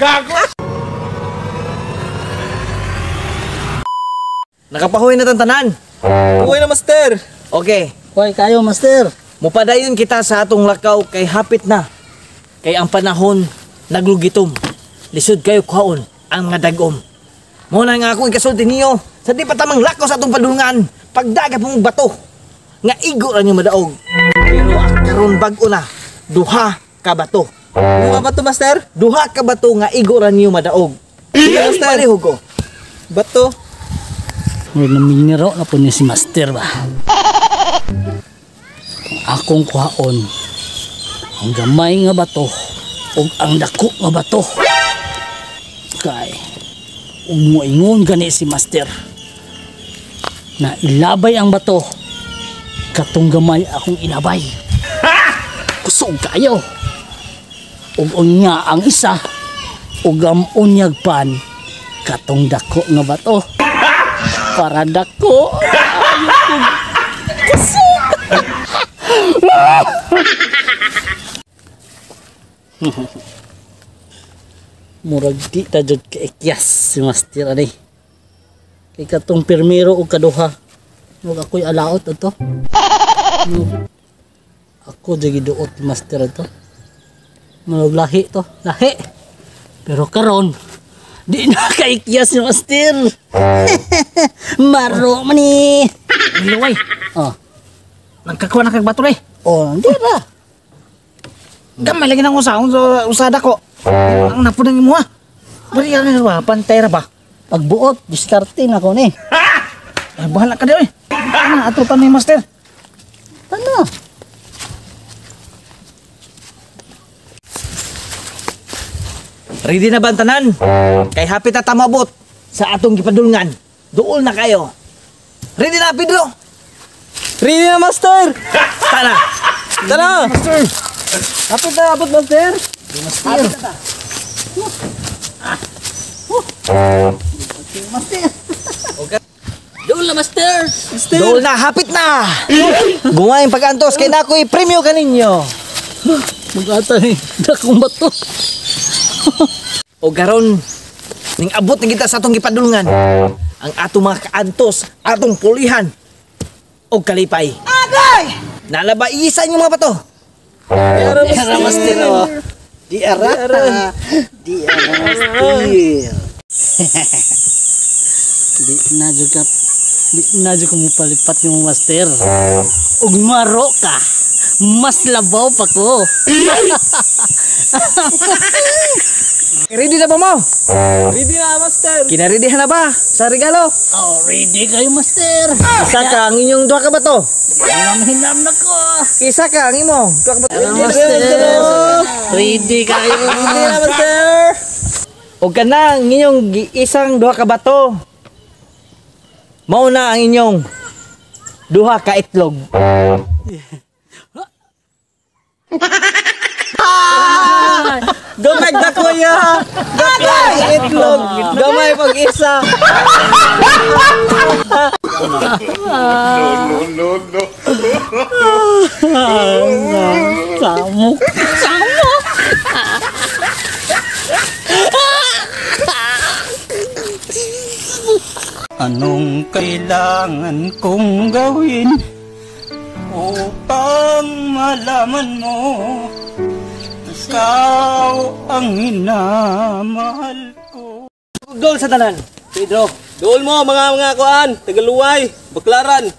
Gago! Nakapahuwi na tantanan. Uy na, master. Okay. Hoy kayo, master. Mupadayon kita sa atong lakaw kay hapit na. Kay ang panahon naglugitom. Lisod kayo kuhaon ang mga dagom. Muna nga ako ikasulti niyo sa di patamang lakaw sa atong padulungan. Pagdaga pong bato nga igo ra niyo madaog. Pero ang karon bag-o na duha ka bato. Ano ba to, master? Duha ka bato nga igo ra niyo madaog. Sige, master. Pareho ko. Bato. May naminiro na po niya si master ba. Akong kuhaon ang gamay nga bato ug ang dako nga bato. Kay umuingon gani si master na ilabay ang bato katong gamay akong ilabay. Kusog kayo. Ug unya ang isa ug ang unyag pan katong dako nga bato. Para dako. Kusog. Murag di ta jud kaikyas si master ani. Kay katong pirmero o kaduha. Murag ako'y alaot ato. Ako jud giduot ni master ato. Murag lahi to, lahi. Pero karon di na kaikyas si master. Maro man ni. Luway. Oh. Nagkakuha na kag bato eh. Oh, hindi ra. Gamay lagi ng usaon sa usada ko. Ang napunan mo ha. Bari ka na ba? Pantay ra ba? Pagbuot, diskarte na ko ni. Ay, bahala ka daw eh. Ano, ato pa ni master. Ano? Ready na ba ang tanan? Kay hapit na tamabot sa atong gipadulngan. Duol na kayo. Ready na, Pedro? Ready na, master. Tara! Tara. Master! Hapit na, hapit, master. Master! Master. Okay. Doon na master. Duol na, hapit na! Gumayin pag-antos kay na ako'y premyo kaninyo. Mag-ata ni dakong bato. O garon, ning abot na kita sa atong gipadulngan. Ang atong mga kaantos, atong pulihan, o kalipay. Agay! Nalaba, iisan yung mga bato. Pero, Diara, master, o. Diara. Diara, master. Di na jud ko mo palipat yung master. Ug maro ka. Mas labaw pa ko. Ready na ba mo? ready na, master. Kinareadyhan na ba sa regalo? Oh, ready kayo master. Isa ka ang inyong duha ka bato. Hinam na ko. Isa ka ang imong duha ka bato. Master. Ready kayo. Ready na, master. O ka na ang inyong isang duha ka bato. Mao na ang inyong duha ka itlog. Gamay na kuya. Gamay itlog. Gamay pag-isa. Samok. Anong kailangan kong gawin upang malaman mo ikaw ang hinamahal ko? Dol sa tanan. Pedro. Dool mo, mga kuan. Tagaluway. Baklaran.